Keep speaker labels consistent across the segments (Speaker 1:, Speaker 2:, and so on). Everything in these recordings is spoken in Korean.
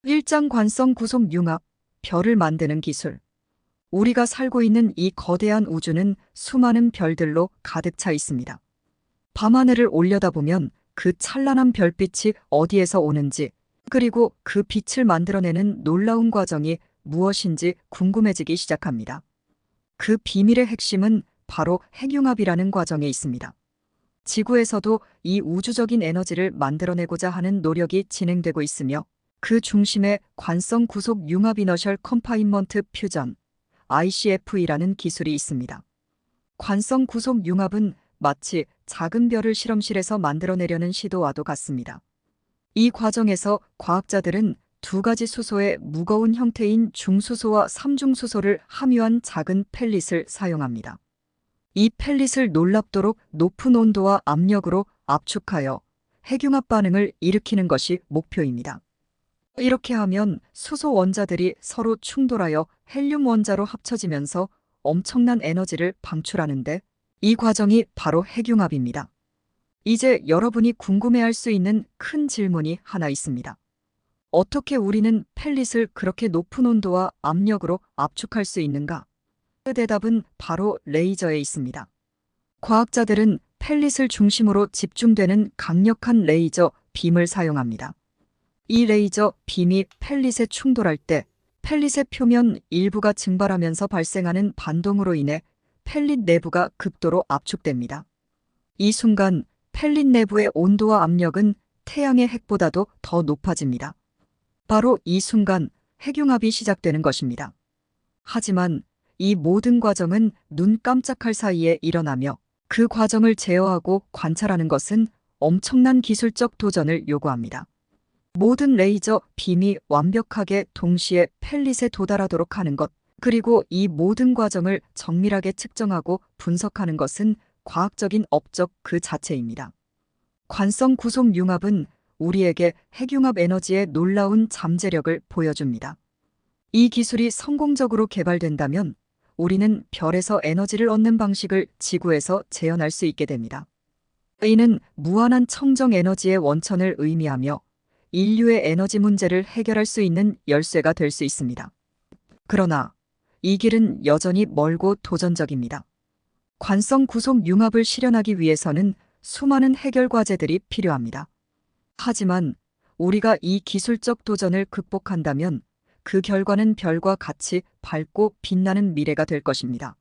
Speaker 1: 일장 관성 구속 융합, 별을 만드는 기술. 우리가 살고 있는 이 거대한 우주는 수많은 별들로 가득 차 있습니다. 밤하늘을 올려다보면 그 찬란한 별빛이 어디에서 오는지, 그리고 그 빛을 만들어내는 놀라운 과정이 무엇인지 궁금해지기 시작합니다. 그 비밀의 핵심은 바로 핵융합이라는 과정에 있습니다. 지구에서도 이 우주적인 에너지를 만들어내고자 하는 노력이 진행되고 있으며, 그 중심에 관성 구속 융합 이너셜 컴파인먼트 퓨전 ICF이라는 기술이 있습니다. 관성 구속 융합은 마치 작은 별을 실험실에서 만들어내려는 시도와도 같습니다. 이 과정에서 과학자들은 두 가지 수소의 무거운 형태인 중수소와 삼중수소를 함유한 작은 펠릿을 사용합니다. 이 펠릿을 놀랍도록 높은 온도와 압력으로 압축하여 핵융합 반응을 일으키는 것이 목표입니다. 이렇게 하면 수소 원자들이 서로 충돌하여 헬륨 원자로 합쳐지면서 엄청난 에너지를 방출하는데, 이 과정이 바로 핵융합입니다. 이제 여러분이 궁금해할 수 있는 큰 질문이 하나 있습니다. 어떻게 우리는 펠릿을 그렇게 높은 온도와 압력으로 압축할 수 있는가? 그 대답은 바로 레이저에 있습니다. 과학자들은 펠릿을 중심으로 집중되는 강력한 레이저 빔을 사용합니다. 이 레이저 빔이 펠릿에 충돌할 때 펠릿의 표면 일부가 증발하면서 발생하는 반동으로 인해 펠릿 내부가 극도로 압축됩니다. 이 순간 펠릿 내부의 온도와 압력은 태양의 핵보다도 더 높아집니다. 바로 이 순간 핵융합이 시작되는 것입니다. 하지만 이 모든 과정은 눈 깜짝할 사이에 일어나며, 그 과정을 제어하고 관찰하는 것은 엄청난 기술적 도전을 요구합니다. 모든 레이저 빔이 완벽하게 동시에 펠릿에 도달하도록 하는 것, 그리고 이 모든 과정을 정밀하게 측정하고 분석하는 것은 과학적인 업적 그 자체입니다. 관성 구속 융합은 우리에게 핵융합 에너지의 놀라운 잠재력을 보여줍니다. 이 기술이 성공적으로 개발된다면 우리는 별에서 에너지를 얻는 방식을 지구에서 재현할 수 있게 됩니다. 이는 무한한 청정 에너지의 원천을 의미하며 인류의 에너지 문제를 해결할 수 있는 열쇠가 될 수 있습니다. 그러나 이 길은 여전히 멀고 도전적입니다. 관성 구속 융합을 실현하기 위해서는 수많은 해결 과제들이 필요합니다. 하지만 우리가 이 기술적 도전을 극복한다면 그 결과는 별과 같이 밝고 빛나는 미래가 될 것입니다.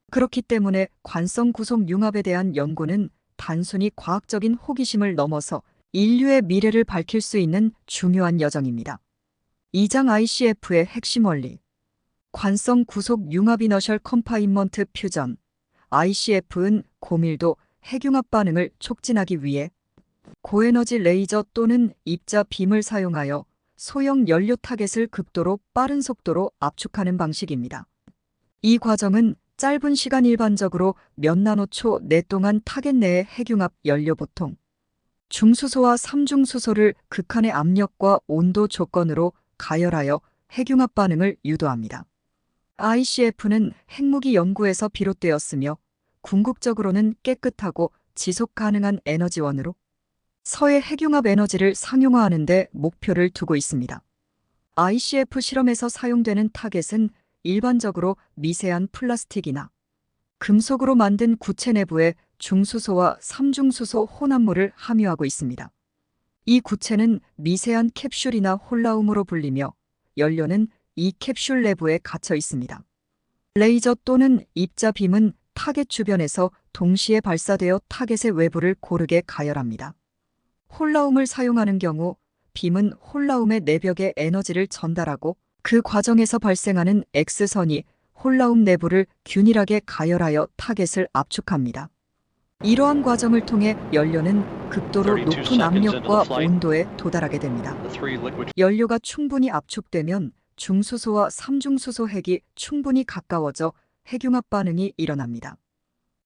Speaker 1: 그렇기 때문에 관성 구속 융합에 대한 연구는 단순히 과학적인 호기심을 넘어서 인류의 미래를 밝힐 수 있는 중요한 여정입니다. 2장 ICF의 핵심 원리. 관성 구속 융합 이너셜 컴파인먼트 퓨전 ICF는 고밀도 핵융합 반응을 촉진하기 위해 고에너지 레이저 또는 입자 빔을 사용하여 소형 연료 타겟을 극도로 빠른 속도로 압축하는 방식입니다. 이 과정은 짧은 시간, 일반적으로 몇 나노초 내 동안 타겟 내의 핵융합 연료, 보통 중수소와 삼중수소를 극한의 압력과 온도 조건으로 가열하여 핵융합 반응을 유도합니다. ICF는 핵무기 연구에서 비롯되었으며 궁극적으로는 깨끗하고 지속 가능한 에너지원으로 서의 핵융합 에너지를 상용화하는 데 목표를 두고 있습니다. ICF 실험에서 사용되는 타겟은 일반적으로 미세한 플라스틱이나 금속으로 만든 구체 내부에 중수소와 삼중수소 혼합물을 함유하고 있습니다. 이 구체는 미세한 캡슐이나 홀라움으로 불리며 연료는 이 캡슐 내부에 갇혀 있습니다. 레이저 또는 입자 빔은 타겟 주변에서 동시에 발사되어 타겟의 외부를 고르게 가열합니다. 홀라움을 사용하는 경우 빔은 홀라움의 내벽에 에너지를 전달하고, 그 과정에서 발생하는 X선이 홀라움 내부를 균일하게 가열하여 타겟을 압축합니다. 이러한 과정을 통해 연료는 극도로 높은 압력과 온도에 도달하게 됩니다. 연료가 충분히 압축되면 중수소와 삼중수소 핵이 충분히 가까워져 핵융합 반응이 일어납니다.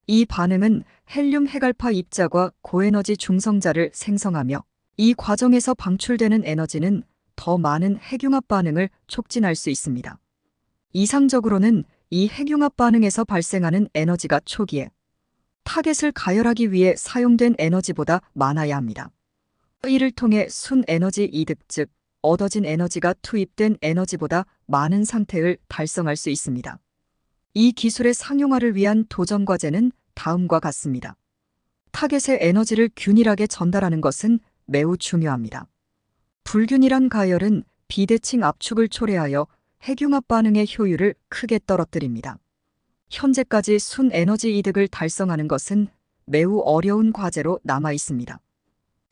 Speaker 1: 이 반응은 헬륨 핵알파 입자과 고에너지 중성자를 생성하며, 이 과정에서 방출되는 에너지는 더 많은 핵융합 반응을 촉진할 수 있습니다. 이상적으로는 이 핵융합 반응에서 발생하는 에너지가 초기에 타겟을 가열하기 위해 사용된 에너지보다 많아야 합니다. 이를 통해 순 에너지 이득, 즉 얻어진 에너지가 투입된 에너지보다 많은 상태를 달성할 수 있습니다. 이 기술의 상용화를 위한 도전 과제는 다음과 같습니다. 타겟에 에너지를 균일하게 전달하는 것은 매우 중요합니다. 불균일한 가열은 비대칭 압축을 초래하여 핵융합 반응의 효율을 크게 떨어뜨립니다. 현재까지 순 에너지 이득을 달성하는 것은 매우 어려운 과제로 남아 있습니다.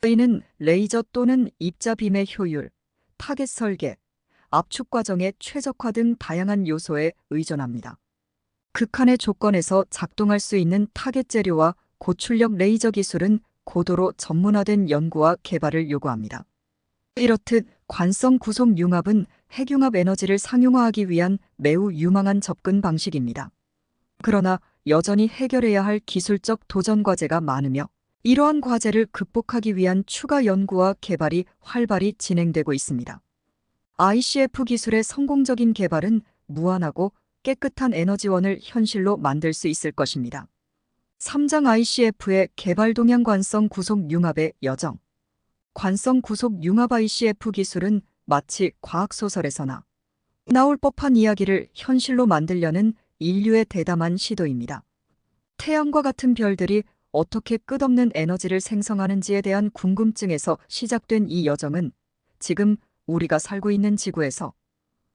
Speaker 1: 이는 레이저 또는 입자빔의 효율, 타겟 설계, 압축 과정의 최적화 등 다양한 요소에 의존합니다. 극한의 조건에서 작동할 수 있는 타겟 재료와 고출력 레이저 기술은 고도로 전문화된 연구와 개발을 요구합니다. 이렇듯 관성 구속 융합은 핵융합 에너지를 상용화하기 위한 매우 유망한 접근 방식입니다. 그러나 여전히 해결해야 할 기술적 도전 과제가 많으며 이러한 과제를 극복하기 위한 추가 연구와 개발이 활발히 진행되고 있습니다. ICF 기술의 성공적인 개발은 무한하고 깨끗한 에너지원을 현실로 만들 수 있을 것입니다. 3장 ICF의 개발 동향 관성 구속 융합의 여정. 관성 구속 융합 ICF 기술은 마치 과학소설에서나 나올 법한 이야기를 현실로 만들려는 인류의 대담한 시도입니다. 태양과 같은 별들이 어떻게 끝없는 에너지를 생성하는지에 대한 궁금증에서 시작된 이 여정은 지금 우리가 살고 있는 지구에서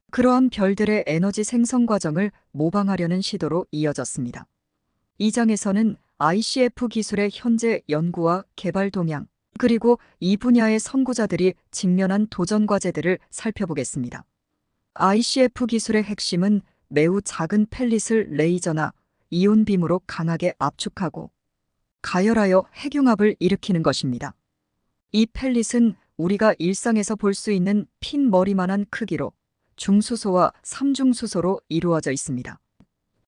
Speaker 1: 그러한 별들의 에너지 생성 과정을 모방하려는 시도로 이어졌습니다. 이 장에서는 ICF 기술의 현재 연구와 개발 동향, 그리고 이 분야의 선구자들이 직면한 도전 과제들을 살펴보겠습니다. ICF 기술의 핵심은 매우 작은 펠릿을 레이저나 이온빔으로 강하게 압축하고 가열하여 핵융합을 일으키는 것입니다. 이 펠릿은 우리가 일상에서 볼 수 있는 핀 머리만한 크기로 중수소와 삼중수소로 이루어져 있습니다.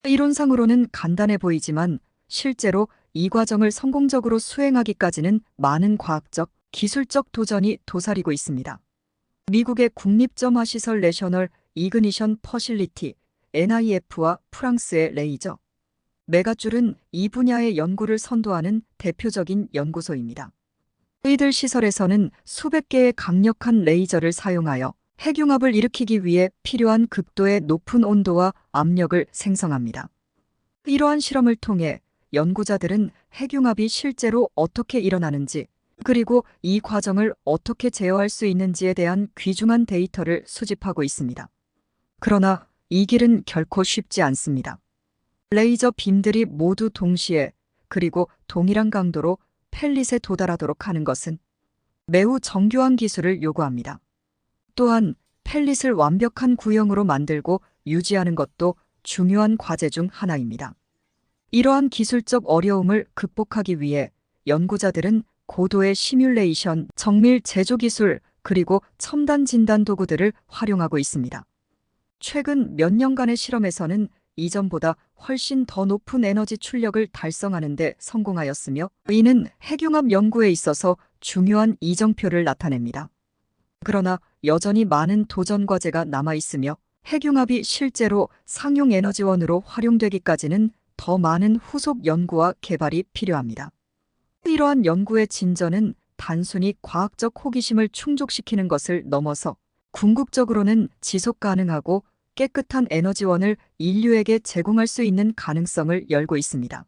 Speaker 1: 이론상으로는 간단해 보이지만 실제로 이 과정을 성공적으로 수행하기까지는 많은 과학적, 기술적 도전이 도사리고 있습니다. 미국의 국립점화시설 내셔널 이그니션 퍼실리티 NIF와 프랑스의 레이저 메가줄은 이 분야의 연구를 선도하는 대표적인 연구소입니다. 이들 시설에서는 수백 개의 강력한 레이저를 사용하여 핵융합을 일으키기 위해 필요한 극도의 높은 온도와 압력을 생성합니다. 이러한 실험을 통해 연구자들은 핵융합이 실제로 어떻게 일어나는지, 그리고 이 과정을 어떻게 제어할 수 있는지에 대한 귀중한 데이터를 수집하고 있습니다. 그러나 이 길은 결코 쉽지 않습니다. 레이저 빔들이 모두 동시에 그리고 동일한 강도로 펠릿에 도달하도록 하는 것은 매우 정교한 기술을 요구합니다. 또한 펠릿을 완벽한 구형으로 만들고 유지하는 것도 중요한 과제 중 하나입니다. 이러한 기술적 어려움을 극복하기 위해 연구자들은 고도의 시뮬레이션, 정밀 제조 기술, 그리고 첨단 진단 도구들을 활용하고 있습니다. 최근 몇 년간의 실험에서는 이전보다 훨씬 더 높은 에너지 출력을 달성하는 데 성공하였으며 이는 핵융합 연구에 있어서 중요한 이정표를 나타냅니다. 그러나 여전히 많은 도전 과제가 남아 있으며 핵융합이 실제로 상용 에너지원으로 활용되기까지는 더 많은 후속 연구와 개발이 필요합니다. 이러한 연구의 진전은 단순히 과학적 호기심을 충족시키는 것을 넘어서 궁극적으로는 지속 가능하고 깨끗한 에너지원을 인류에게 제공할 수 있는 가능성을 열고 있습니다.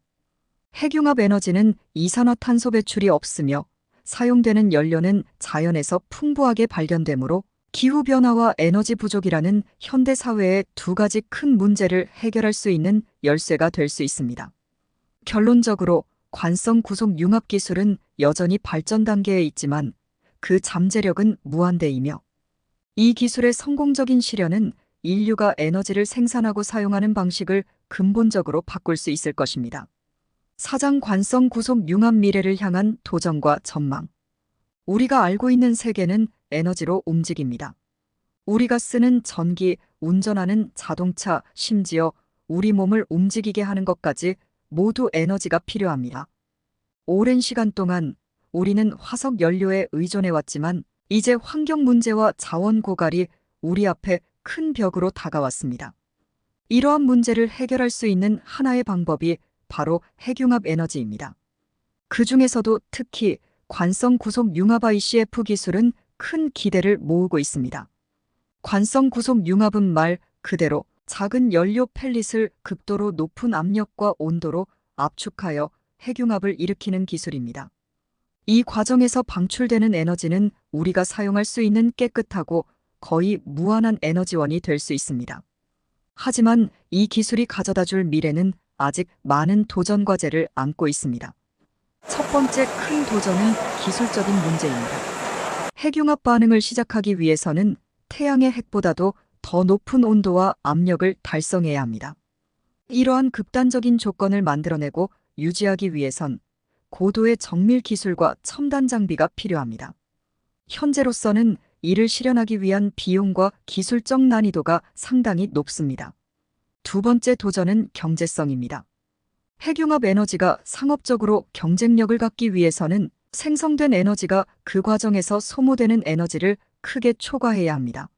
Speaker 1: 핵융합 에너지는 이산화탄소 배출이 없으며 사용되는 연료는 자연에서 풍부하게 발견되므로 기후변화와 에너지 부족이라는 현대 사회의 두 가지 큰 문제를 해결할 수 있는 열쇠가 될 수 있습니다. 결론적으로 관성 구속 융합 기술은 여전히 발전 단계에 있지만 그 잠재력은 무한대이며 이 기술의 성공적인 실현은 인류가 에너지를 생산하고 사용하는 방식을 근본적으로 바꿀 수 있을 것입니다. 4장 관성 구속 융합 미래를 향한 도전과 전망. 우리가 알고 있는 세계는 에너지로 움직입니다. 우리가 쓰는 전기, 운전하는 자동차, 심지어 우리 몸을 움직이게 하는 것까지 모두 에너지가 필요합니다. 오랜 시간 동안 우리는 화석 연료에 의존해왔지만 이제 환경 문제와 자원 고갈이 우리 앞에 큰 벽으로 다가왔습니다. 이러한 문제를 해결할 수 있는 하나의 방법이 바로 핵융합 에너지입니다. 그 중에서도 특히 관성 구속 융합 ICF 기술은 큰 기대를 모으고 있습니다. 관성 구속 융합은 말 그대로 작은 연료 펠릿을 극도로 높은 압력과 온도로 압축하여 핵융합을 일으키는 기술입니다. 이 과정에서 방출되는 에너지는 우리가 사용할 수 있는 깨끗하고 거의 무한한 에너지원이 될 수 있습니다. 하지만 이 기술이 가져다 줄 미래는 아직 많은 도전 과제를 안고 있습니다. 첫 번째 큰 도전은 기술적인 문제입니다. 핵융합 반응을 시작하기 위해서는 태양의 핵보다도 더 높은 온도와 압력을 달성해야 합니다. 이러한 극단적인 조건을 만들어내고 유지하기 위해선 고도의 정밀 기술과 첨단 장비가 필요합니다. 현재로서는 이를 실현하기 위한 비용과 기술적 난이도가 상당히 높습니다. 두 번째 도전은 경제성입니다. 핵융합 에너지가 상업적으로 경쟁력을 갖기 위해서는 생성된 에너지가 그 과정에서 소모되는 에너지를 크게 초과해야 합니다.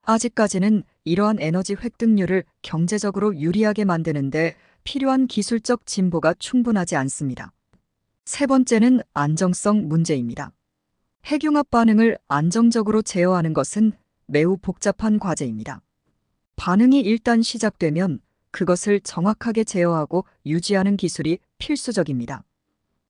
Speaker 1: 아직까지는 이러한 에너지 획득률을 경제적으로 유리하게 만드는데 필요한 기술적 진보가 충분하지 않습니다. 세 번째는 안정성 문제입니다. 핵융합 반응을 안정적으로 제어하는 것은 매우 복잡한 과제입니다. 반응이 일단 시작되면 그것을 정확하게 제어하고 유지하는 기술이 필수적입니다.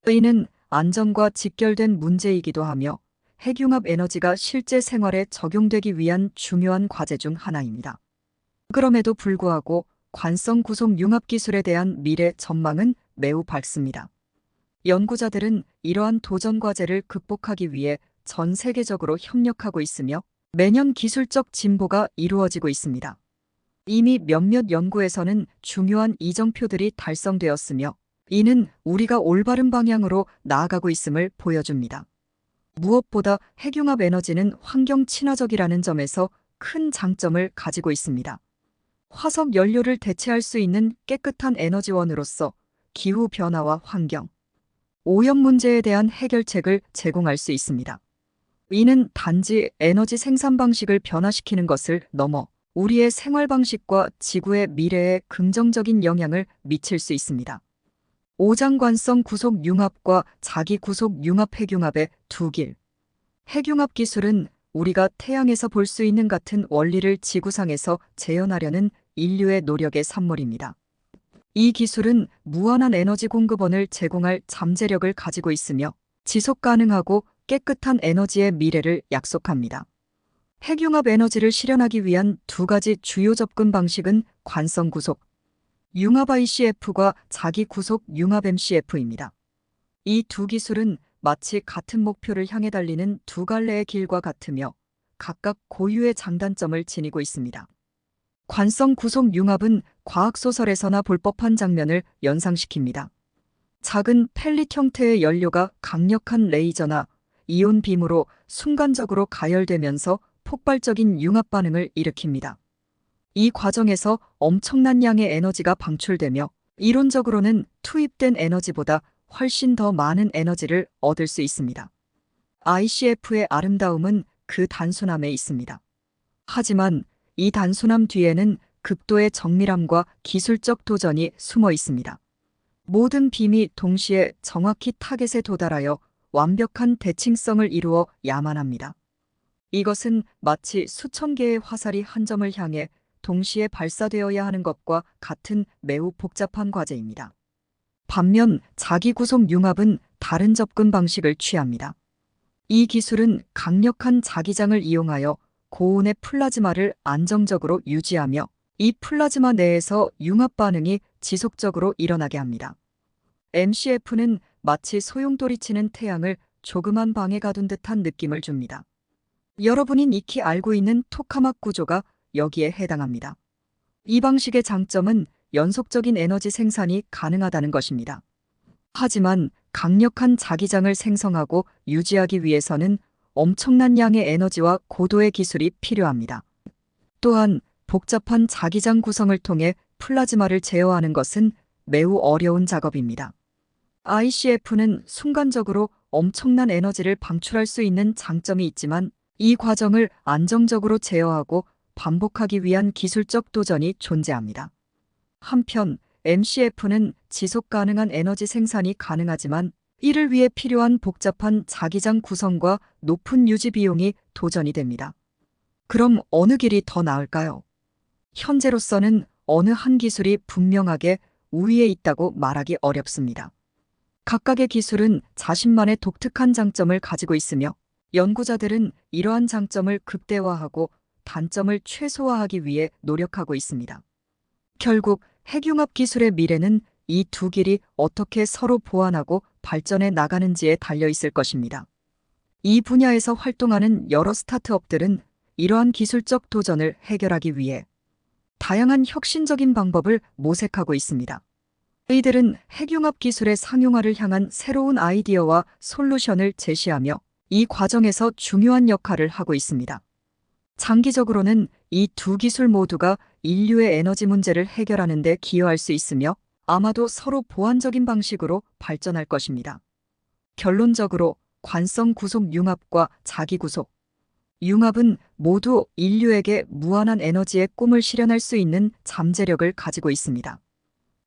Speaker 1: 이는 안전과 직결된 문제이기도 하며 핵융합 에너지가 실제 생활에 적용되기 위한 중요한 과제 중 하나입니다. 그럼에도 불구하고 관성 구속 융합 기술에 대한 미래 전망은 매우 밝습니다. 연구자들은 이러한 도전 과제를 극복하기 위해 전 세계적으로 협력하고 있으며 매년 기술적 진보가 이루어지고 있습니다. 이미 몇몇 연구에서는 중요한 이정표들이 달성되었으며 이는 우리가 올바른 방향으로 나아가고 있음을 보여줍니다. 무엇보다 핵융합 에너지는 환경 친화적이라는 점에서 큰 장점을 가지고 있습니다. 화석 연료를 대체할 수 있는 깨끗한 에너지원으로서 기후 변화와 환경, 오염 문제에 대한 해결책을 제공할 수 있습니다. 이는 단지 에너지 생산 방식을 변화시키는 것을 넘어 우리의 생활 방식과 지구의 미래에 긍정적인 영향을 미칠 수 있습니다. 오장관성 구속 융합과 자기 구속 융합 핵융합의 두 길. 핵융합 기술은 우리가 태양에서 볼 수 있는 같은 원리를 지구상에서 재현하려는 인류의 노력의 산물입니다. 이 기술은 무한한 에너지 공급원을 제공할 잠재력을 가지고 있으며 지속 가능하고 깨끗한 에너지의 미래를 약속합니다. 핵융합 에너지를 실현하기 위한 두 가지 주요 접근 방식은 관성 구속, 융합 ICF과 자기 구속 융합 MCF입니다. 이 두 기술은 마치 같은 목표를 향해 달리는 두 갈래의 길과 같으며 각각 고유의 장단점을 지니고 있습니다. 관성 구속 융합은 과학소설에서나 볼 법한 장면을 연상시킵니다. 작은 펠릿 형태의 연료가 강력한 레이저나 이온 빔으로 순간적으로 가열되면서 폭발적인 융합 반응을 일으킵니다. 이 과정에서 엄청난 양의 에너지가 방출되며 이론적으로는 투입된 에너지보다 훨씬 더 많은 에너지를 얻을 수 있습니다. ICF의 아름다움은 그 단순함에 있습니다. 하지만 이 단순함 뒤에는 극도의 정밀함과 기술적 도전이 숨어 있습니다. 모든 빔이 동시에 정확히 타겟에 도달하여 완벽한 대칭성을 이루어 야만 합니다. 이것은 마치 수천 개의 화살이 한 점을 향해 동시에 발사되어야 하는 것과 같은 매우 복잡한 과제입니다. 반면 자기 구속 융합은 다른 접근 방식을 취합니다. 이 기술은 강력한 자기장을 이용하여 고온의 플라즈마를 안정적으로 유지하며 이 플라즈마 내에서 융합 반응이 지속적으로 일어나게 합니다. MCF는 마치 소용돌이 치는 태양을 조그만 방에 가둔 듯한 느낌을 줍니다. 여러분이 익히 알고 있는 토카막 구조가 여기에 해당합니다. 이 방식의 장점은 연속적인 에너지 생산이 가능하다는 것입니다. 하지만 강력한 자기장을 생성하고 유지하기 위해서는 엄청난 양의 에너지와 고도의 기술이 필요합니다. 또한 복잡한 자기장 구성을 통해 플라즈마를 제어하는 것은 매우 어려운 작업입니다. ICF는 순간적으로 엄청난 에너지를 방출할 수 있는 장점이 있지만 이 과정을 안정적으로 제어하고 반복하기 위한 기술적 도전이 존재합니다. 한편 MCF는 지속 가능한 에너지 생산이 가능하지만 이를 위해 필요한 복잡한 자기장 구성과 높은 유지 비용이 도전이 됩니다. 그럼 어느 길이 더 나을까요? 현재로서는 어느 한 기술이 분명하게 우위에 있다고 말하기 어렵습니다. 각각의 기술은 자신만의 독특한 장점을 가지고 있으며 연구자들은 이러한 장점을 극대화하고 단점을 최소화하기 위해 노력하고 있습니다. 결국 핵융합 기술의 미래는 이 두 길이 어떻게 서로 보완하고 발전해 나가는지에 달려 있을 것입니다. 이 분야에서 활동하는 여러 스타트업들은 이러한 기술적 도전을 해결하기 위해 다양한 혁신적인 방법을 모색하고 있습니다. 이들은 핵융합 기술의 상용화를 향한 새로운 아이디어와 솔루션을 제시하며 이 과정에서 중요한 역할을 하고 있습니다. 장기적으로는 이 두 기술 모두가 인류의 에너지 문제를 해결하는 데 기여할 수 있으며 아마도 서로 보완적인 방식으로 발전할 것입니다. 결론적으로 관성 구속 융합과 자기 구속 융합은 모두 인류에게 무한한 에너지의 꿈을 실현할 수 있는 잠재력을 가지고 있습니다.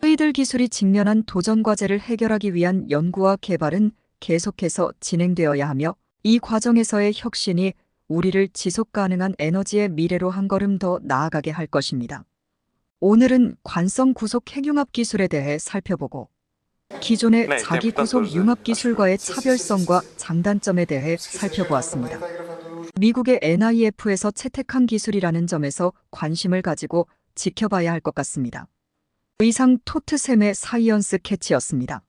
Speaker 1: 이들 기술이 직면한 도전 과제를 해결하기 위한 연구와 개발은 계속해서 진행되어야 하며 이 과정에서의 혁신이 우리를 지속 가능한 에너지의 미래로 한 걸음 더 나아가게 할 것입니다. 오늘은 관성 구속 핵융합 기술에 대해 살펴보고 기존의 자기 구속 융합 기술과의 차별성과 장단점에 대해 살펴보았습니다. 미국의 NIF에서 채택한 기술이라는 점에서 관심을 가지고 지켜봐야 할 것 같습니다. 이상 토트샘의 사이언스 캐치였습니다.